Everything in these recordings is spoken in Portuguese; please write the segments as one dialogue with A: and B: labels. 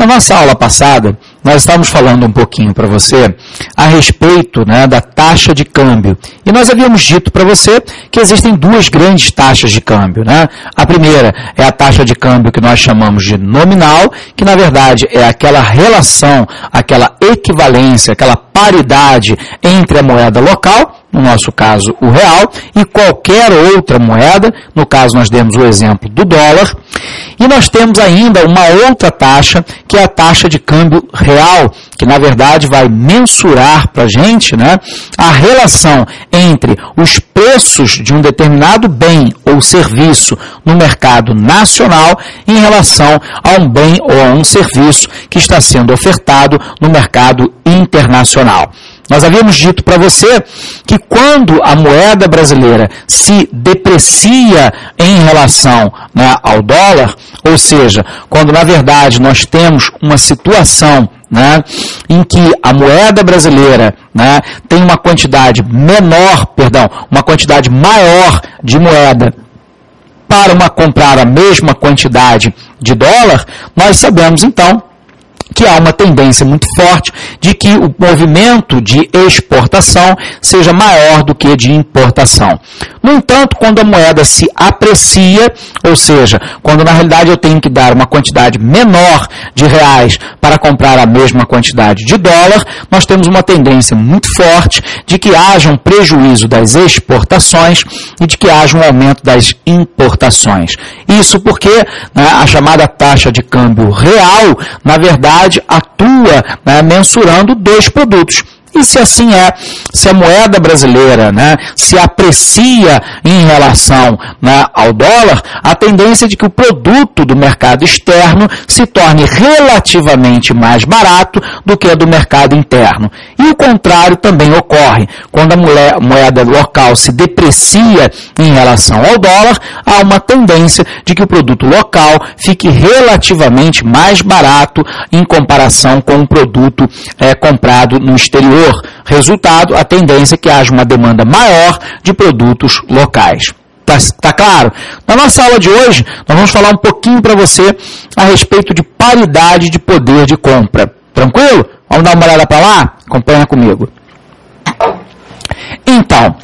A: Na nossa aula passada, nós estávamos falando um pouquinho para você a respeito, né, da taxa de câmbio. E nós havíamos dito para você que existem duas grandes taxas de câmbio, né? A primeira é a taxa de câmbio que nós chamamos de nominal, que na verdade é aquela relação, aquela equivalência, aquela paridade entre a moeda local, no nosso caso o real, e qualquer outra moeda, no caso nós demos o exemplo do dólar, e nós temos ainda uma outra taxa, que é a taxa de câmbio real, que na verdade vai mensurar para a gente, né, a relação entre os preços de um determinado bem ou serviço no mercado nacional em relação a um bem ou a um serviço que está sendo ofertado no mercado internacional. Nós havíamos dito para você que quando a moeda brasileira se deprecia em relação, né, ao dólar, ou seja, quando na verdade nós temos uma situação, né, em que a moeda brasileira, né, tem uma quantidade maior de moeda para comprar a mesma quantidade de dólar, nós sabemos então que há uma tendência muito forte de que o movimento de exportação seja maior do que de importação. No entanto, quando a moeda se aprecia, ou seja, quando na realidade eu tenho que dar uma quantidade menor de reais para comprar a mesma quantidade de dólar, nós temos uma tendência muito forte de que haja um prejuízo das exportações e de que haja um aumento das importações. Isso porque, né, a chamada taxa de câmbio real, na verdade, atua, né, mensurando dois produtos. E se assim é, se a moeda brasileira, né, se aprecia em relação, né, ao dólar, a tendência é de que o produto do mercado externo se torne relativamente mais barato do que a do mercado interno. E o contrário também ocorre. Quando a moeda local se deprecia em relação ao dólar, há uma tendência de que o produto local fique relativamente mais barato em comparação com o produto comprado no exterior. Resultado, a tendência é que haja uma demanda maior de produtos locais. Tá claro? Na nossa aula de hoje, nós vamos falar um pouquinho para você a respeito de paridade de poder de compra. Tranquilo? Vamos dar uma olhada para lá? Acompanha comigo. Então,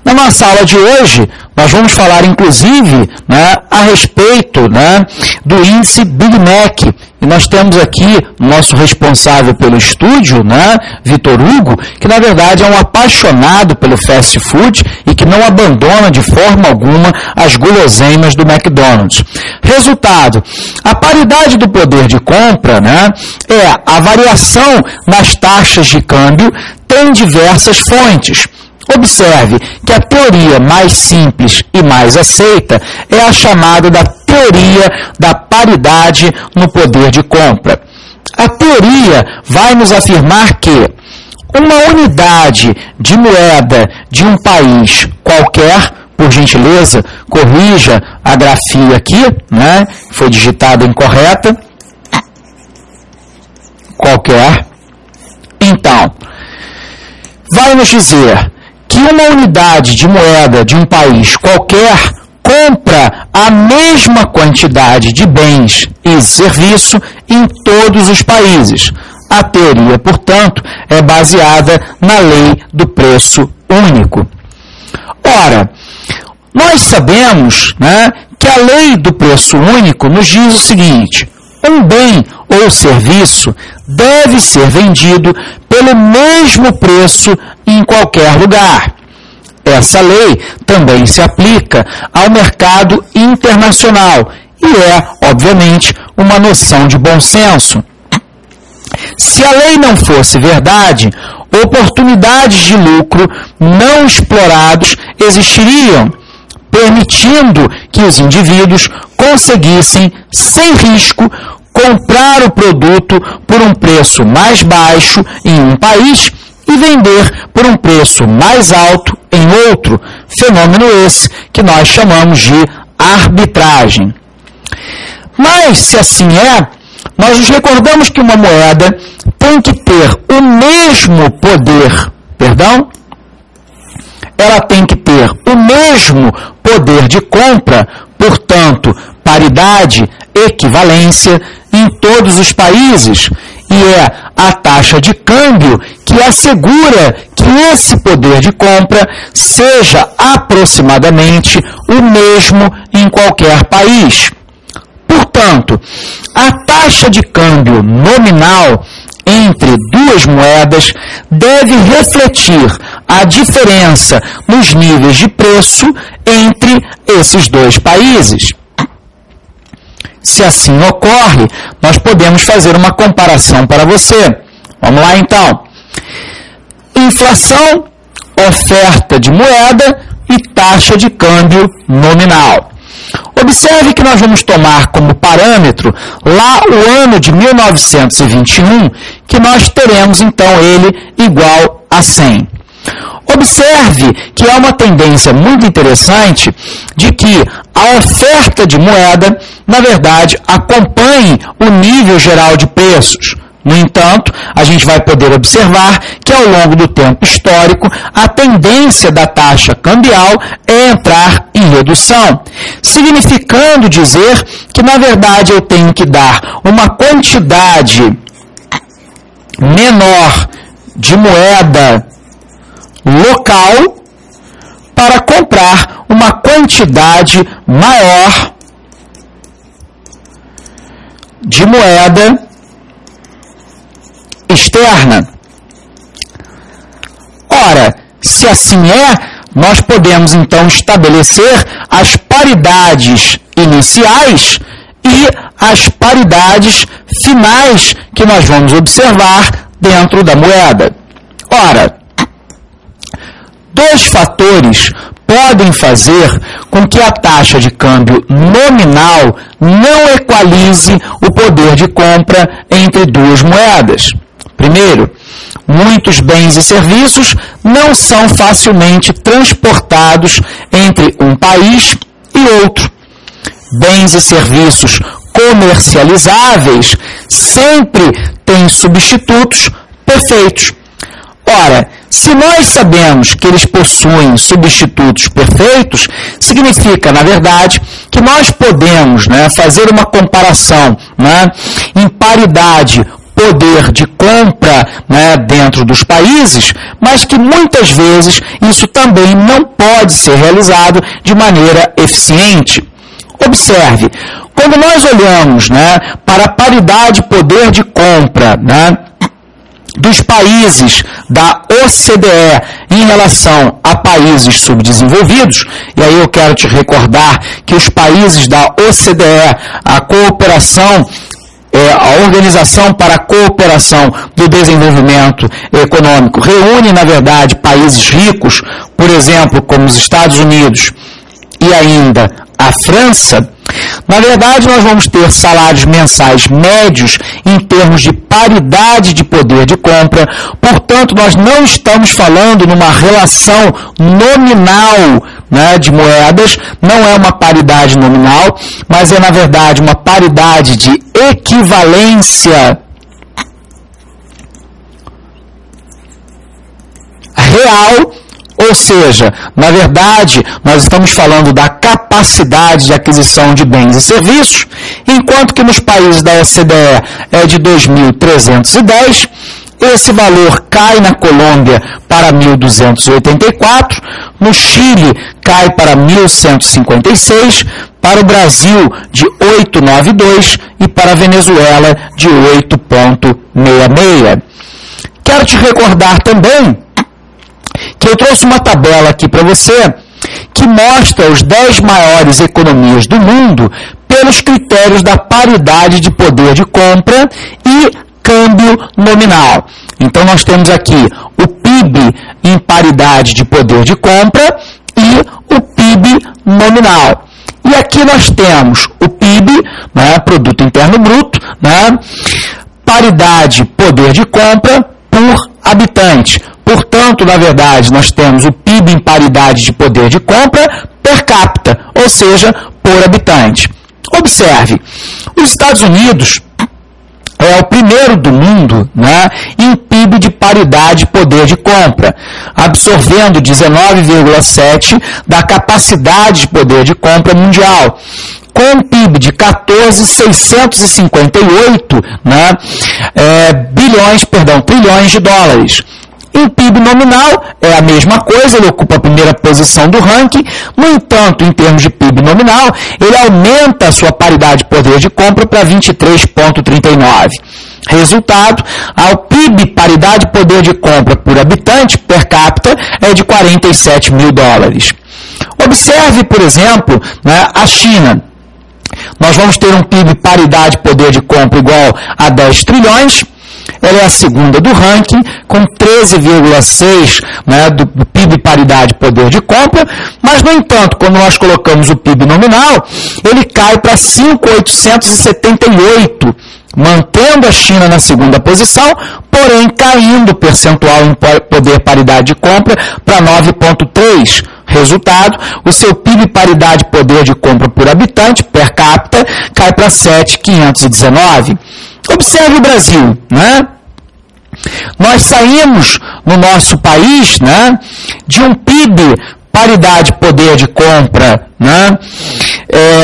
A: na nossa aula de hoje, nós vamos falar, inclusive, né, a respeito, né, do índice Big Mac. E nós temos aqui o nosso responsável pelo estúdio, né, Vitor Hugo, que na verdade é um apaixonado pelo fast food e que não abandona de forma alguma as guloseimas do McDonald's. Resultado, a paridade do poder de compra, né, é a variação nas taxas de câmbio, tem diversas fontes. Observe que a teoria mais simples e mais aceita é a chamada da teoria da paridade no poder de compra. A teoria vai nos afirmar que uma unidade de moeda de um país qualquer, por gentileza, corrija a grafia aqui, né? Foi digitada incorreta. Qualquer. Então, vai nos dizer que uma unidade de moeda de um país qualquer compra a mesma quantidade de bens e serviço em todos os países. A teoria, portanto, é baseada na lei do preço único. Ora, nós sabemos, né, que a lei do preço único nos diz o seguinte: um bem ou serviço deve ser vendido pelo mesmo preço em qualquer lugar. Essa lei também se aplica ao mercado internacional e é, obviamente, uma noção de bom senso. Se a lei não fosse verdade, oportunidades de lucro não explorados existiriam, permitindo que os indivíduos conseguissem, sem risco, comprar o produto por um preço mais baixo em um país e vender por um preço mais alto em outro, fenômeno esse que nós chamamos de arbitragem. Mas, se assim é, nós nos recordamos que uma moeda tem que ter o mesmo poder, ela tem que ter o mesmo poder de compra, portanto, paridade equivalência em todos os países, e é a taxa de câmbio que assegura que esse poder de compra seja aproximadamente o mesmo em qualquer país. Portanto, a taxa de câmbio nominal entre duas moedas deve refletir a diferença nos níveis de preço entre esses dois países. Se assim ocorre, nós podemos fazer uma comparação para você. Vamos lá então. Inflação, oferta de moeda e taxa de câmbio nominal. Observe que nós vamos tomar como parâmetro lá o ano de 1921, que nós teremos então ele igual a 100. Observe que há uma tendência muito interessante de que a oferta de moeda, na verdade, acompanhe o nível geral de preços. No entanto, a gente vai poder observar que ao longo do tempo histórico, a tendência da taxa cambial é entrar em redução, significando dizer que, na verdade, eu tenho que dar uma quantidade menor de moeda local para comprar uma quantidade maior de moeda externa. Ora, se assim é, nós podemos então estabelecer as paridades iniciais e as paridades finais que nós vamos observar dentro da moeda. Ora, dois fatores podem fazer com que a taxa de câmbio nominal não equalize o poder de compra entre duas moedas. Primeiro, muitos bens e serviços não são facilmente transportados entre um país e outro. Bens e serviços comercializáveis sempre têm substitutos perfeitos. Ora, se nós sabemos que eles possuem substitutos perfeitos, significa, na verdade, que nós podemos fazer uma comparação em paridade poder de compra dentro dos países, mas que muitas vezes isso também não pode ser realizado de maneira eficiente. Observe, quando nós olhamos para a paridade poder de compra dos países da OCDE em relação a países subdesenvolvidos, e aí eu quero te recordar que os países da OCDE, a cooperação, a Organização para a Cooperação do Desenvolvimento Econômico, reúne, na verdade, países ricos, por exemplo, como os Estados Unidos e ainda a França. Na verdade, nós vamos ter salários mensais médios em termos de paridade de poder de compra, portanto, nós não estamos falando numa relação nominal de moedas, não é uma paridade nominal, mas é, na verdade, uma paridade de equivalência real. Ou seja, na verdade, nós estamos falando da capacidade de aquisição de bens e serviços, enquanto que nos países da OCDE é de 2.310, esse valor cai na Colômbia para 1.284, no Chile cai para 1.156, para o Brasil de 8,92 e para a Venezuela de 8,66. Quero te recordar também que eu trouxe uma tabela aqui para você que mostra os 10 maiores economias do mundo pelos critérios da paridade de poder de compra e câmbio nominal. Então, nós temos aqui o PIB em paridade de poder de compra e o PIB nominal. E aqui nós temos o PIB, Produto Interno Bruto, paridade poder de compra por habitante. Portanto, na verdade, nós temos o PIB em paridade de poder de compra per capita, ou seja, por habitante. Observe, os Estados Unidos, é o primeiro do mundo, né, em PIB de paridade de poder de compra, absorvendo 19,7% da capacidade de poder de compra mundial, com um PIB de 14.658 trilhões de dólares. Em PIB nominal, é a mesma coisa, ele ocupa a primeira posição do ranking. No entanto, em termos de PIB nominal, ele aumenta a sua paridade de poder de compra para 23,39. Resultado, ao PIB, paridade de poder de compra por habitante, per capita, é de 47 mil dólares. Observe, por exemplo, a China. Nós vamos ter um PIB paridade de poder de compra igual a 10 trilhões. Ela é a segunda do ranking, com 13,6% do PIB paridade poder de compra, mas, no entanto, quando nós colocamos o PIB nominal, ele cai para 5.878, mantendo a China na segunda posição, porém caindo o percentual em poder paridade de compra para 9,3%. Resultado, o seu PIB paridade poder de compra por habitante, per capita, cai para 7.519. Observe o Brasil, Nós saímos no nosso país, de um PIB paridade poder de compra,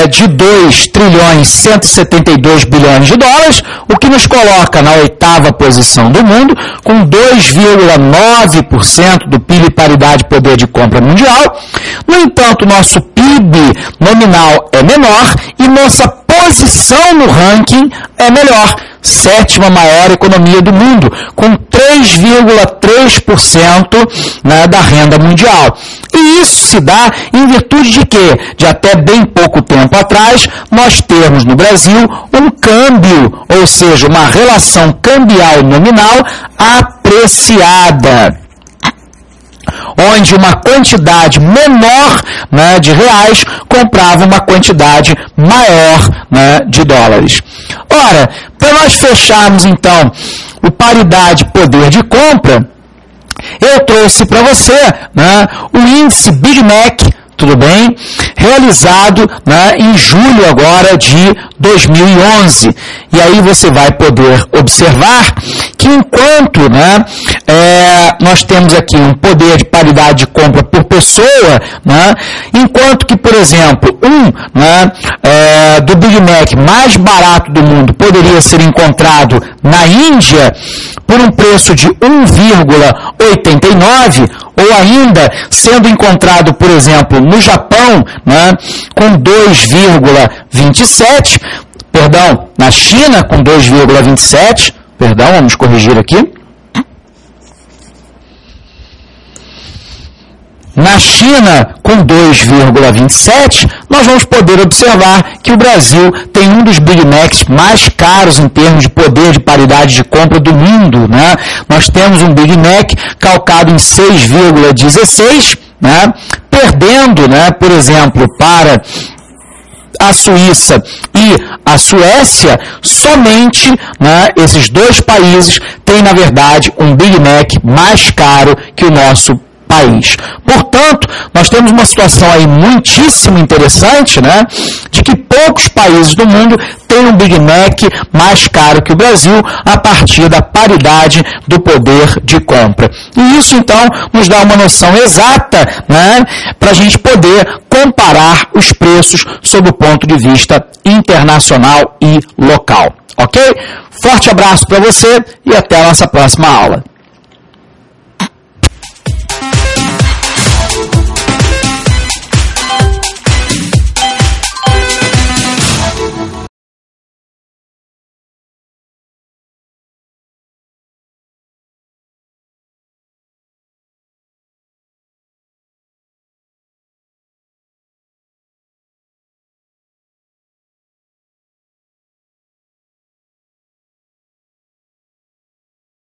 A: de 2 trilhões 172 bilhões de dólares, o que nos coloca na 8ª posição do mundo, com 2,9% do PIB paridade poder de compra mundial. No entanto, nosso PIB nominal é menor e nossa posição no ranking é melhor. 7ª maior economia do mundo, com 3,3% da renda mundial. E isso se dá em virtude de quê? De até bem pouco tempo atrás, nós termos no Brasil um câmbio, ou seja, uma relação cambial nominal apreciada, onde uma quantidade menor de reais comprava uma quantidade maior de dólares. Ora, para nós fecharmos então o paridade poder de compra, eu trouxe para você o índice Big Mac, tudo bem? Realizado em julho agora de 2011. E aí você vai poder observar que enquanto nós temos aqui um poder de paridade de compra por pessoa, enquanto que, por exemplo, do Big Mac mais barato do mundo poderia ser encontrado na Índia por um preço de 1,89, ou ainda sendo encontrado, por exemplo, no Japão, com 2,27, na China com 2,27, vamos corrigir aqui. Na China, com 2,27, nós vamos poder observar que o Brasil tem um dos Big Macs mais caros em termos de poder de paridade de compra do mundo. Nós temos um Big Mac calcado em 6,16, perdendo, por exemplo, para a Suíça e a Suécia, somente esses dois países têm, na verdade, um Big Mac mais caro que o nosso país. Portanto, nós temos uma situação aí muitíssimo interessante, de que poucos países do mundo têm um Big Mac mais caro que o Brasil a partir da paridade do poder de compra. E isso, então, nos dá uma noção exata, para a gente poder comparar os preços sob o ponto de vista internacional e local. Ok? Forte abraço para você e até a nossa próxima aula.